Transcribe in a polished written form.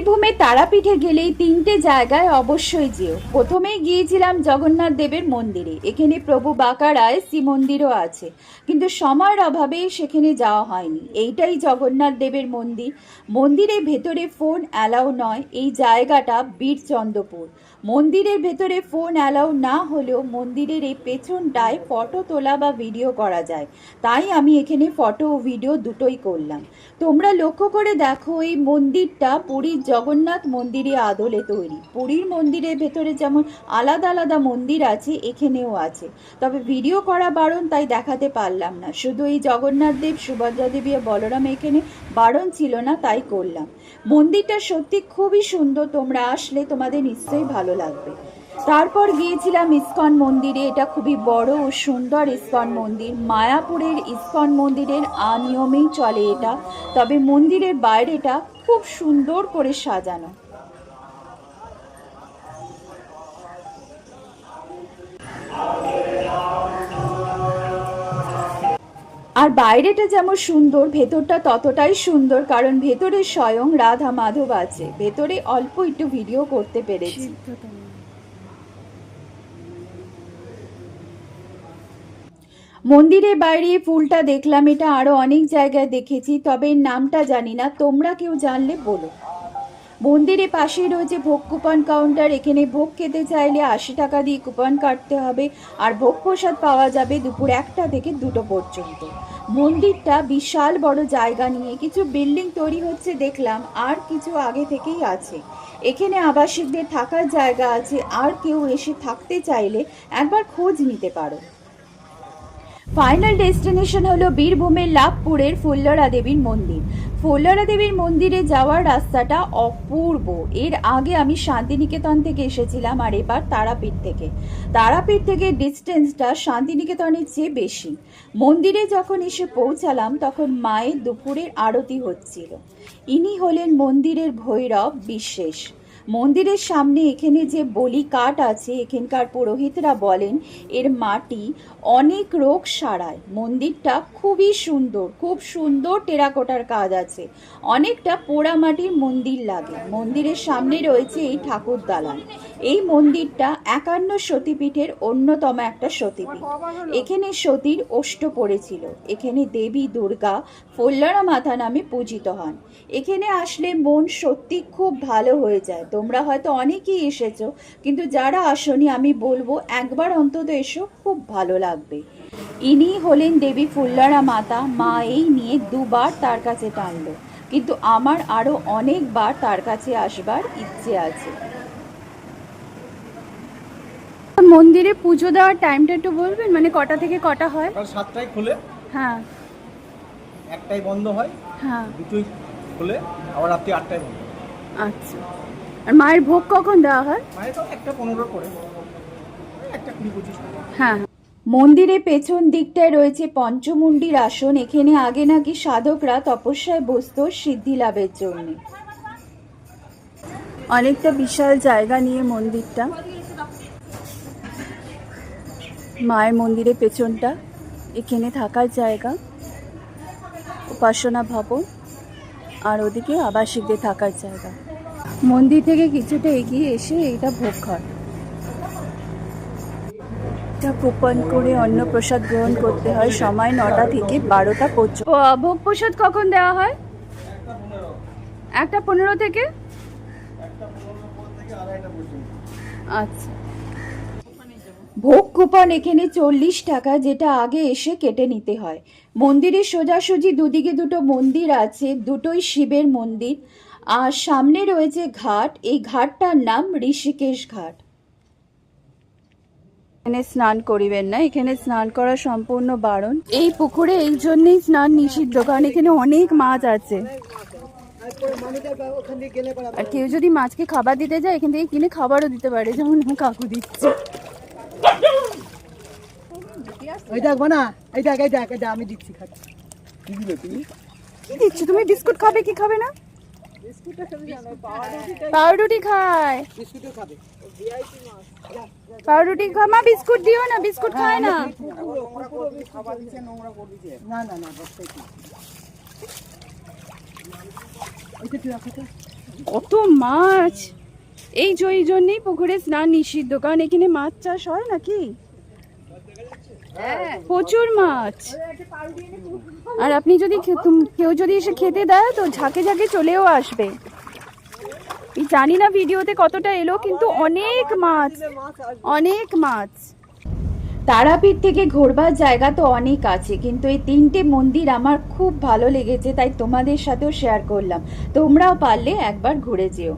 বীরভূমে তারাপীঠে গেলেই তিনটে জায়গায় অবশ্যই যেও। প্রথমেই গিয়েছিলাম জগন্নাথ দেবের মন্দিরে। এখানে প্রভু বাঁকারায় শ্রীমন্দিরও আছে, কিন্তু সময়ের অভাবে সেখানে যাওয়া হয়নি। এইটাই জগন্নাথ দেবের মন্দির। মন্দিরের ভেতরে ফোন অ্যালাউ নয়। এই জায়গাটা বীরচন্দ্রপুর। মন্দিরের ভেতরে ফোন অ্যালাউ না হলেও মন্দিরের এই পেছনটায় ফটো তোলা বা ভিডিও করা যায়। তাই আমি এখানে ফটো ও ভিডিও দুটোই করলাম। তোমরা লক্ষ্য করে দেখো, এই মন্দিরটা পুরীর জগন্নাথ মন্দিরে আদলে তৈরি। পুরীর মন্দিরের ভেতরে যেমন আলাদা আলাদা মন্দির আছে, এখানেও আছে। তবে ভিডিও করা বারণ, তাই দেখাতে পারলাম না। শুধু এই জগন্নাথ দেব, সুভদ্রা দেবী আর বলরাম এখানে বারণ ছিল না, তাই করলাম। মন্দিরটা সত্যি খুবই সুন্দর। তোমরা আসলে তোমাদের নিশ্চয়ই ভালো লাগবে। তারপর গিয়েছিলাম ইস্কন মন্দিরে। এটা খুবই বড় ও সুন্দর ইস্কন মন্দির। মায়াপুরের ইস্কন মন্দিরের নিয়মেই চলে এটা, তবে মন্দিরের বাইরেটা খুব সুন্দর করে সাজানো। আর বাইরেটা যেমন সুন্দর, ভেতরটা ততটাই সুন্দর, কারণ ভেতরে স্বয়ং রাধা মাধব আছে। ভেতরে অল্প একটু ভিডিও করতে পেরেছি। মন্দিরের বাইরে ফুলটা দেখলাম, এটা আরো অনেক জায়গায় দেখেছি, তবে এর নামটা জানি না। তোমরা কেউ জানলে বলো। মন্দিরের পাশেই রয়েছে ভোগ কুপন কাউন্টার। এখানে ভোগ খেতে চাইলে 80 টাকা দিয়ে কুপন কাটতে হবে, আর ভোগ প্রসাদ পাওয়া যাবে দুপুর 1টা থেকে 2টো পর্যন্ত। মন্দিরটা বিশাল বড় জায়গা নিয়ে। কিছু বিল্ডিং তৈরি হচ্ছে দেখলাম, আর কিছু আগে থেকেই আছে। এখানে আবাসিকদের থাকার জায়গা আছে, আর কেউ এসে থাকতে চাইলে একবার খোঁজ নিতে পারো। ফাইনাল ডেস্টিনেশন হলো বীরভূমের লাভপুরের ফুল্লরা দেবীর মন্দির। ফুল্লরা দেবীর মন্দিরে যাওয়ার রাস্তাটা অপূর্ব। এর আগে আমি শান্তিনিকেতন থেকে এসেছিলাম, আর এবার তারাপীঠ থেকে। তারাপীঠ থেকে ডিস্টেন্সটা শান্তিনিকেতনের চেয়ে বেশি। মন্দিরে যখন এসে পৌঁছালাম, তখন মায়ের দুপুরের আরতি হচ্ছিল। ইনি হলেন মন্দিরের ভৈরব বিশেষ। মন্দিরের সামনে এখানে যে বলি কাঠ আছে, এখানকার পুরোহিতরা বলেন এর মাটি অনেক রোগ সারায়। মন্দিরটা খুবই সুন্দর, খুব সুন্দর টেরাকোটার কাজ আছে। অনেকটা পোড়া মাটির মন্দির লাগে। মন্দিরের সামনে রয়েছে এই ঠাকুর দালান। এই মন্দিরটা 51 সতীপীঠের অন্যতম একটা সতীপীঠ। এখানে সতীর অষ্ট পড়েছিল। এখানে দেবী দুর্গা ফুল্লরা মাতা নামে পূজিত হন। এখানে আসলে মন সত্যি খুব ভালো হয়ে যায়। তোমরা হয়তো অনেকেই এসেছো, কিন্তু যারা আসনি আমি বলবো একবার অন্তত এসো, খুব ভালো লাগবে। ইনি হলেন দেবী ফুল্লরা মাতা। মা এই নিয়ে 2বার তার কাছে টানলো, কিন্তু আমার আরো অনেকবার তার কাছে আসবার ইচ্ছে আছে। মন্দিরে পুজো দেওয়ার টাইমটা একটু বলবেন, মানে কটা থেকে কটা হয়? সকাল 7টায় খুলে, হ্যাঁ 1টায় বন্ধ হয়, হ্যাঁ। দুটোই খুলে, আবার রাত্রি 8টায় বন্ধ। আচ্ছা, আর মায়ের ভোগ কখন দেওয়া হয়? মায়ের তো 1টা 15 করে, 1টা 20-25। হ্যাঁ। মন্দিরের পেছন দিকটায় রয়েছে পঞ্চমুণ্ডির আসন। এখানে আগে নাকি সাধকরা তপস্যায় বসত সিদ্ধি লাভের জন্য। অনেকটা বিশাল জায়গা নিয়ে মন্দিরটা। মায়ের মন্দিরের পেছনটা, এখানে থাকার জায়গা, উপাসনা ভবন, আর ওদিকে আবাসিকদের থাকার জায়গা। মন্দির থেকে কিছুটা এগিয়ে এসে এইটা ভোগ ঘর। এটা কুপন করে অন্ন প্রসাদ গ্রহণ করতে হয়। সময় 9টা থেকে 12টা পর্যন্ত। ভোগ প্রসাদ কখন দেওয়া হয়? 1টা 15 থেকে। আচ্ছা। ভোগ কুপন এখানে 40 টাকা, যেটা আগে এসে কেটে নিতে হয়। মন্দিরের সোজাসুজি দুদিকে দুটো মন্দির আছে, দুটোই শিবের মন্দির। আর সামনে রয়েছে ঘাট। এই ঘাটটার নাম ঋষিকেশ ঘাট। এখানে স্নান করিবেন না, এখানে স্নান করা সম্পূর্ণ বারণ। এই পুকুরে এই জন্যই স্নান নিষিদ্ধ, কারণ এখানে অনেক মাছ আছে। আর কেউ যদি মাছকে খাবার দিতে যায়, এখান থেকে কিনে খাবারও দিতে পারে, যেমন কাকু দিচ্ছে। এই দেখবো না, এই দেখ এই দেখ, এটা আমি দিচ্ছি, খাচ্ছি। কি দিলে তুমি? কি দিচ্ছ তুমি? বিস্কুট খাবে কি খাবে না? পাউরুটি খায়। বিস্কুটও খাবে। পাউরুটি খা, মা বিস্কুট দিও না, বিস্কুট খায় না। না না না, বসতে কি ওইটা তুই রাখো তো। কত মাছ! এই জন্যই পুকুরে স্নান নিষিদ্ধ, কারণ এখানে মাছ চাষ হয় নাকি, প্রচুর মাছ। আর আপনি যদি কেউ যদি এসে খেতে দেয় তো ঝাঁকে ঝাঁকে চলেও আসবে। আমি জানি না ভিডিওতে কতটা এলো, কিন্তু অনেক মাছ, অনেক মাছ। তারাপীঠ থেকে ঘোরবার জায়গা তো অনেক আছে, কিন্তু এই 3টে মন্দির আমার খুব ভালো লেগেছে, তাই তোমাদের সাথেও শেয়ার করলাম। তোমরাও পারলে একবার ঘুরে যেও।